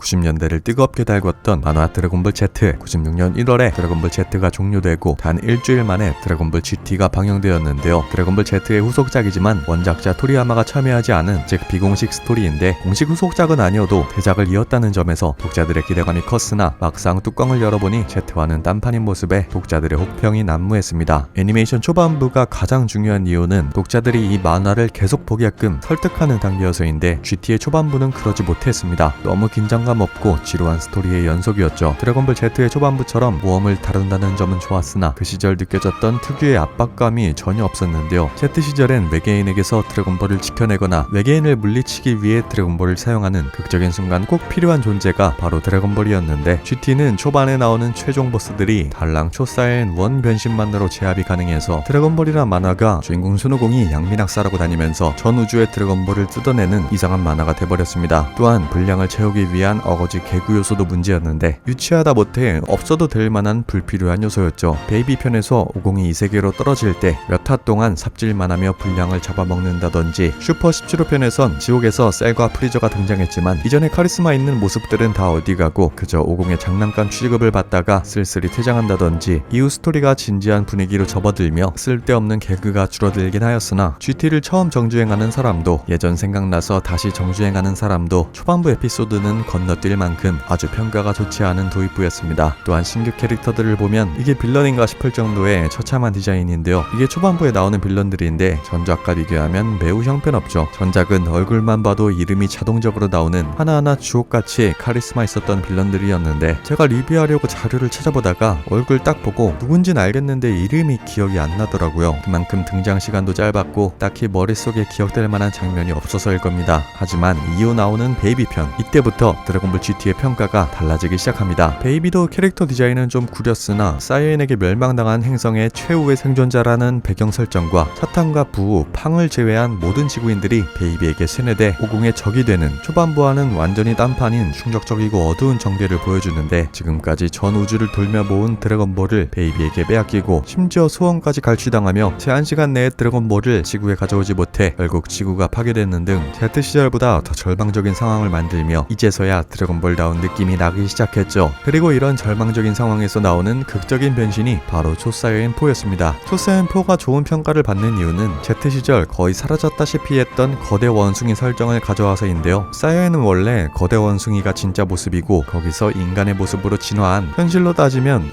90년대를 뜨겁게 달궜던 만화 드래곤볼 Z. 96년 1월에 드래곤볼 Z가 종료되고 단 일주일 만에 드래곤볼 GT가 방영되었는데요. 드래곤볼 Z의 후속작이지만 원작자 토리야마가 참여하지 않은 즉 비공식 스토리인데 공식 후속작은 아니어도 대작을 이었다는 점에서 독자들의 기대감이 컸으나 막상 뚜껑을 열어보니 Z와는 딴판인 모습에 독자들의 혹평이 난무했습니다. 애니메이션 초반부가 가장 중요한 이유는 독자들이 이 만화를 계속 보게끔 설득하는 단계여서인데 GT의 초반부는 그러지 못했습니다. 너무 긴장감 없고 지루한 스토리의 연속이었죠. 드래곤볼 Z의 초반부처럼 모험을 다룬다는 점은 좋았으나 그 시절 느껴졌던 특유의 압박감이 전혀 없었는데요. Z 시절엔 외계인에게서 드래곤볼을 지켜내거나 외계인을 물리치기 위해 드래곤볼을 사용하는 극적인 순간 꼭 필요한 존재가 바로 드래곤볼이었는데 GT는 초반에 나오는 최종 보스들이 달랑 초사인 원 변신만으로 제압이 가능해서 드래곤볼이란 만화가 주인공孙悟空이 양민학살하고 다니면서 전 우주의 드래곤볼을 뜯어내는 이상한 만화가 돼버렸습니다. 또한 분량을 채우기 위한 어거지 개구 요소도 문제였는데 유치하다 못해 없어도 될 만한 불필요한 요소였죠. 베이비 편에서 50이 이 세계로 떨어질 때 몇 화 동안 삽질만 하며 분량을 잡아먹는다던지 슈퍼 17호 편에선 지옥에서 셀과 프리저가 등장했지만 이전에 카리스마 있는 모습들은 다 어디 가고 그저 50의 장난감 취급을 받다가 쓸쓸히 퇴장한다던지 이후 스토리가 진지한 분위기로 접어들며 쓸데없는 개그가 줄어들긴 하였으나 GT를 처음 정주행하는 사람도 예전 생각나서 다시 정주행하는 사람도 초반부 에피소드는 건너뛸 만큼 아주 평가가 좋지 않은 도입부였습니다. 또한 신규 캐릭터들을 보면 이게 빌런인가 싶을 정도의 처참한 디자인인데요. 이게 초반부에 나오는 빌런들인데 전작과 비교하면 매우 형편없죠. 전작은 얼굴만 봐도 이름이 자동적으로 나오는 하나하나 주옥같이 카리스마 있었던 빌런들이었는데 제가 리뷰하려고 자료를 찾아보다가 얼굴 딱 보고 누군진 알겠는데 이름이 기억이 안 나더라고요. 그만큼 등장 시간도 짧았고 딱히 머릿속에 기억될 만한 장면이 없어서일 겁니다. 하지만 이후 나오는 베이비 편 이때부터 드래곤볼 GT의 평가가 달라지기 시작합니다. 베이비도 캐릭터 디자인은 좀 구렸으나 사이엔에게 멸망당한 행성의 최후의 생존자라는 배경 설정과 사탄과 부, 팡을 제외한 모든 지구인들이 베이비에게 세뇌돼 50의 적이 되는 초반부와는 완전히 딴판인 충격적이고 어두운 전개를 보여주는데 지금까지 전 우주를 돌며 모은 드래곤볼을 베이비에게 빼앗기고 심지어 소원까지 갈취당하며 제한시간 내에 드래곤볼을 지구에 가져오지 못해 결국 지구가 파괴되는 등 Z 시절보다 더 절망적인 상황을 만들며 이제서야 드래곤볼다운 느낌이 나기 시작했죠. 그리고 이런 절망적인 상황에서 나오는 극적인 변신이 바로 초사이언4였습니다. 초사이언4가 좋은 평가를 받는 이유는 Z 시절 거의 사라졌다시피 했던 거대 원숭이 설정을 가져와서인데요. 사이언은 원래 거대 원숭이가 진짜 모습이고 거기서 인간의 모습으로 진화한 현실로 따지면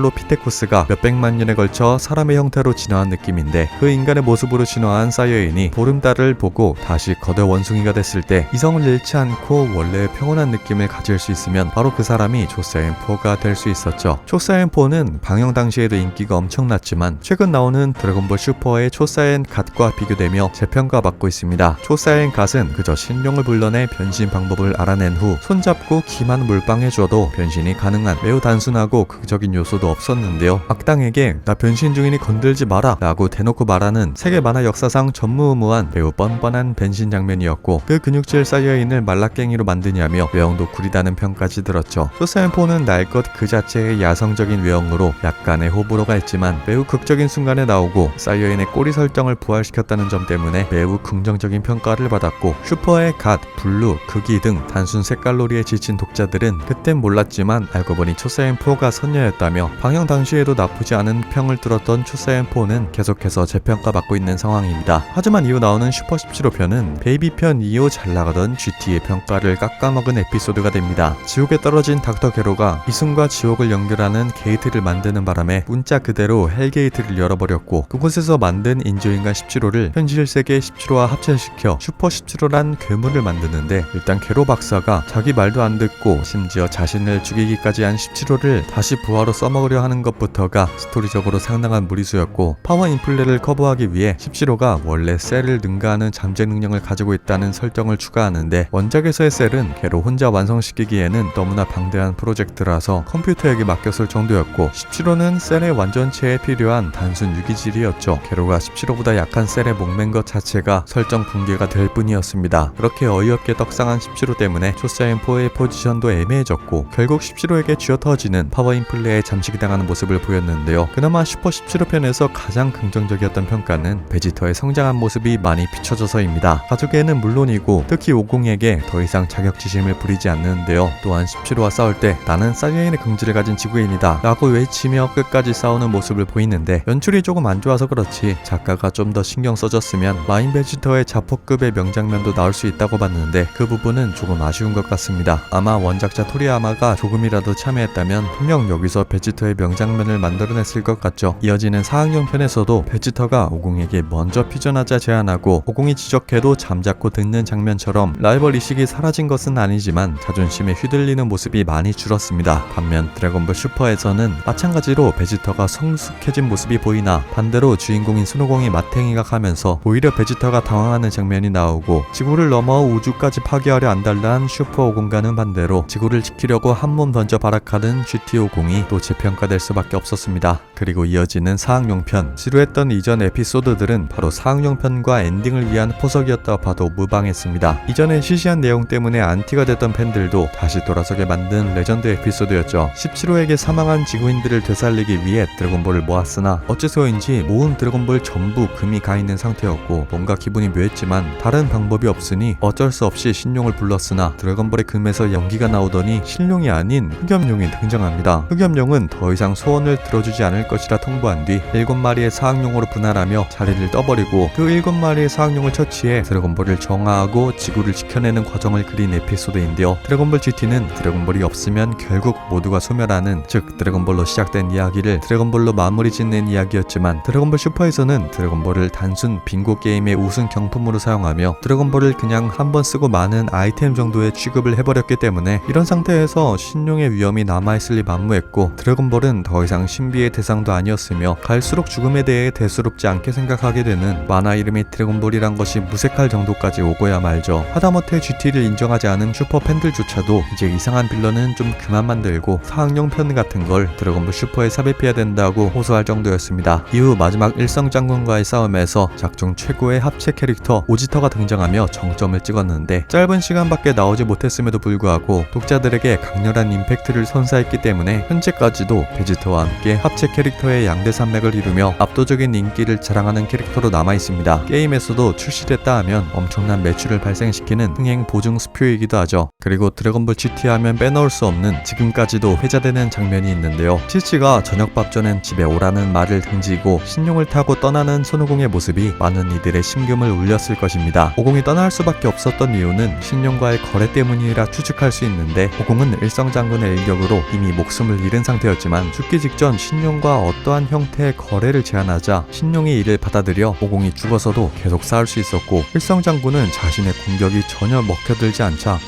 오스트랄로피테쿠스가 몇백만 년에 걸쳐 사람의 형태로 진화한 느낌인데 그 인간의 모습으로 진화한 사이언이 보름달을 보고 다시 거대 원숭이가 됐을 때 이성을 잃지 않고 원래의 평온한 느낌을 가질 수 있으면 바로 그 사람이 초사이언4가 될 수 있었죠. 초사이언4는 방영 당시에도 인기가 엄청났지만 최근 나오는 드래곤볼 슈퍼의 초사이언 갓과 비교되며 재평가받고 있습니다. 초사이언 갓은 그저 신룡을 불러내 변신 방법을 알아낸 후 손잡고 기만 몰빵해줘도 변신이 가능한 매우 단순하고 극적인 요소도 없었는데요. 악당에게 나 변신 중이니 건들지 마라 라고 대놓고 말하는 세계 만화 역사상 전무후무한 매우 뻔뻔한 변신 장면이었고 그 근육질 사이어인을 말라깽이로 만드냐며 외형도 구리다는 평까지 들었죠. 초사이언4는 날 것 그 자체의 야성적인 외형으로 약간의 호불호가 있지만 매우 극적인 순간에 나오고 사이어인의 꼬리 설정을 부활시켰다는 점 때문에 매우 긍정적인 평가를 받았고 슈퍼의 갓, 블루, 극이 등 단순 색깔놀이에 지친 독자들은 그땐 몰랐지만 알고 보니 초사이언4가 선녀였다며 방영 당시에도 나쁘지 않은 평을 들었던 초사이언4는 계속해서 재평가받고 있는 상황입니다. 하지만 이후 나오는 슈퍼 17호 편은 베이비 편 이후 잘 나가던 GT의 평가를 깎아먹은 에피소드가 됩니다. 지옥에 떨어진 닥터 게로가 이승과 지옥을 연결하는 게이트를 만드는 바람에 문자 그대로 헬게이트를 열어버렸고 그곳에서 만든 인조인간 17호를 현실 세계 17호와 합체시켜 슈퍼 17호란 괴물을 만드는데 일단 게로 박사가 자기 말도 안 듣고 심지어 자신을 죽이기까지 한 17호를 다시 부하로 써먹으려 하는 것부터가 스토리적으로 상당한 무리수였고 파워 인플레를 커버하기 위해 17호가 원래 셀을 능가하는 잠재 능력을 가지고 있다는 설정을 추가하는데 원작에서의 셀은 게로 혼자 완성시키기에는 너무나 방대한 프로젝트라서 컴퓨터에게 맡겼을 정도였고 17호는 셀의 완전체에 필요한 단순 유기질이었죠. 게로가 17호보다 약한 셀에 목맨 것 자체가 설정 붕괴가 될 뿐이었습니다. 그렇게 어이없게 떡상한 17호 때문에 초사이언4의 포지션도 애매해졌고 결국 17호에게 쥐어터지는 파워 인플레에 잠식당하는 모습을 보였는데요. 그나마 슈퍼 17호 편에서 가장 긍정적이었던 평가는 베지터의 성장한 모습이 많이 비춰져서입니다. 가족에는 물론이고 특히 50에게 더 이상 자격지심을 부리지 않는데요. 또한 17호와 싸울 때 나는 사이아인의 긍지를 가진 지구인이다 라고 외치며 끝까지 싸우는 모습을 보이는데 연출이 조금 안 좋아서 그렇지 작가가 좀 더 신경 써줬으면 마인 베지터의 자포급의 명장면도 나올 수 있다고 봤는데 그 부분은 조금 아쉬운 것 같습니다. 아마 원작자 토리야마가 조금이라도 참여했다면 분명 여기서 베지터의 명장면을 만들어냈을 것 같죠. 이어지는 4학년 편에서도 베지터가 오공에게 먼저 퓨전하자 제안하고 오공이 지적해도 잠자코 듣는 장면처럼 라이벌 의식이 사라진 것은 아니지만 자존심에 휘둘리는 모습이 많이 줄었습니다. 반면 드래곤볼 슈퍼에서는 마찬가지로 베지터가 성숙해진 모습이 보이나 반대로 주인공인 손오공이 마탱이가 가면서 오히려 베지터가 당황하는 장면이 나오고 지구를 넘어 우주까지 파괴하려 안달난 슈퍼 오공과는 반대로 지구를 지키려고 한 몸 던져 발악하는 GT50이 또 재평가될 수밖에 없었습니다. 그리고 이어지는 4학년편 지루했던 이전 에피소드들은 바로 4학년편과 엔딩을 위한 포석이었다 봐도 무방했습니다. 이전에 시시한 내용 때문에 안티가 됐던 팬들도 다시 돌아서게 만든 레전드 에피소드였죠. 17호에게 사망한 지구인들을 되살리기 위해 드래곤볼을 모았으나 어째서인지 모은 드래곤볼 전부 금이 가있는 상태였고 뭔가 기분이 묘했지만 다른 방법이 없으니 어쩔 수 없이 신룡을 불렀으나 드래곤볼의 금에서 연기가 나오더니 신룡이 아닌 흑염룡이 등장합니다. 흑염룡은 더 이상 소원을 들어주지 않을 것이라 통보한 뒤 7마리의 사악룡으로 분할하며 자리를 떠버리고 그 7마리의 사악룡을 처치해 드래곤볼을 정화하고 지구를 지켜내는 과정을 그린 에피소드인데요. 드래곤볼 GT는 드래곤볼이 없으면 결국 모두가 소멸하는, 즉 드래곤볼로 시작된 이야기를 드래곤볼로 마무리 짓는 이야기였지만 드래곤볼 슈퍼에서는 드래곤볼을 단순 빙고 게임의 우승 경품으로 사용하며 드래곤볼을 그냥 한 번 쓰고 많은 아이템 정도의 취급을 해버렸기 때문에 이런 상태에서 신룡의 위험이 남아있을 리 만무했고 드래곤볼은 더 이상 신비의 대상도 아니었으며 갈수록 죽음에 대해 대수롭지 않게 생각하게 되는 만화 이름이 드래곤볼이란 것이 무색할 정도까지 오고야 말죠. 하다못해 GT를 인정하지 않은 슈퍼 팬들조차도 이제 이상한 빌런은 좀 그만 만들고 4학년 편 같은 걸 드래곤볼 슈퍼에 삽입해야 된다고 호소할 정도였습니다. 이후 마지막 일성장군과의 싸움에서 작중 최고의 합체 캐릭터 오지터가 등장하며 정점을 찍었는데 짧은 시간밖에 나오지 못했음에도 불구하고 독자들에게 강렬한 임팩트를 선사했기 때문에 현재까지도 베지터와 함께 합체 캐릭터의 양대 산맥을 이루며 압도적인 인기를 자랑하는 캐릭터로 남아있습니다. 게임에서도 출시됐다 하면 엄청난 매출을 발생시키는 흥행 보증 수표이기도 하죠. 그리고 드래곤볼 GT 하면 빼놓을 수 없는 지금까지도 회자되는 장면이 있는데요. 치치가 저녁밥 전엔 집에 오라는 말을 등지고 신용을 타고 떠나는 손오공의 모습이 많은 이들의 심금을 울렸을 것입니다. 오공이 떠날 수밖에 없었던 이유는 신용과의 거래 때문이라 추측할 수 있는데 오공은 일성장군의 일격으로 이미 목숨을 잃은 상태였지만 죽기 직전 신용과 어떠한 형태의 거래를 제안하자 신용이 이를 받아들여 오공이 죽어서도 계속 싸울 수 있었고 일성장군은 자신의 공격이 전혀 먹혀들지 않자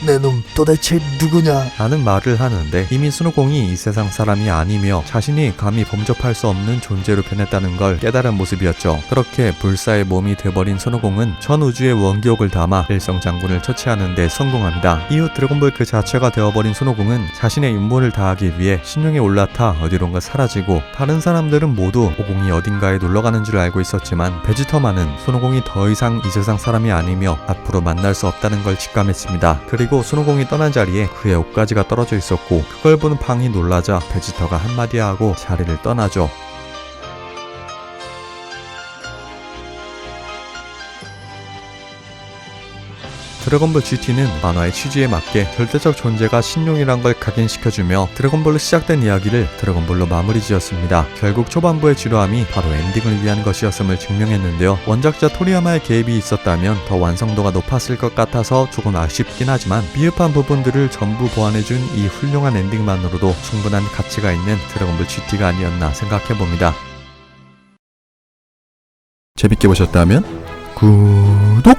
내 놈 도대체 누구냐? 라는 말을 하는데 이미 손오공이 이 세상 사람이 아니며 자신이 감히 범접할 수 없는 존재로 변했다는 걸 깨달은 모습이었죠. 그렇게 불사의 몸이 돼버린 손오공은 전 우주의 원기옥을 담아 일성장군을 처치하는 데 성공합니다. 이후 드래곤볼 그 자체가 되어버린 손오공은 자신의 임무를 다하기 위해 신용에 올라타 어디론가 사라지고 다른 사람들은 모두 오공이 어딘가에 놀러가는 줄 알고 있었지만 베지터만은 손오공이 더 이상 이 세상 사람이 아니며 앞으로 만날 수 없다는 걸 직감했습니다. 그리고 손오공이 떠난 자리에 그의 옷가지가 떨어져 있었고 그걸 보는 팡이 놀라자 베지터가 한마디 하고 자리를 떠나죠. 드래곤볼 GT는 만화의 취지에 맞게 절대적 존재가 신용이란 걸 각인시켜주며 드래곤볼로 시작된 이야기를 드래곤볼로 마무리 지었습니다. 결국 초반부의 지루함이 바로 엔딩을 위한 것이었음을 증명했는데요. 원작자 토리야마의 개입이 있었다면 더 완성도가 높았을 것 같아서 조금 아쉽긴 하지만 미흡한 부분들을 전부 보완해준 이 훌륭한 엔딩만으로도 충분한 가치가 있는 드래곤볼 GT가 아니었나 생각해봅니다. 재밌게 보셨다면 구독!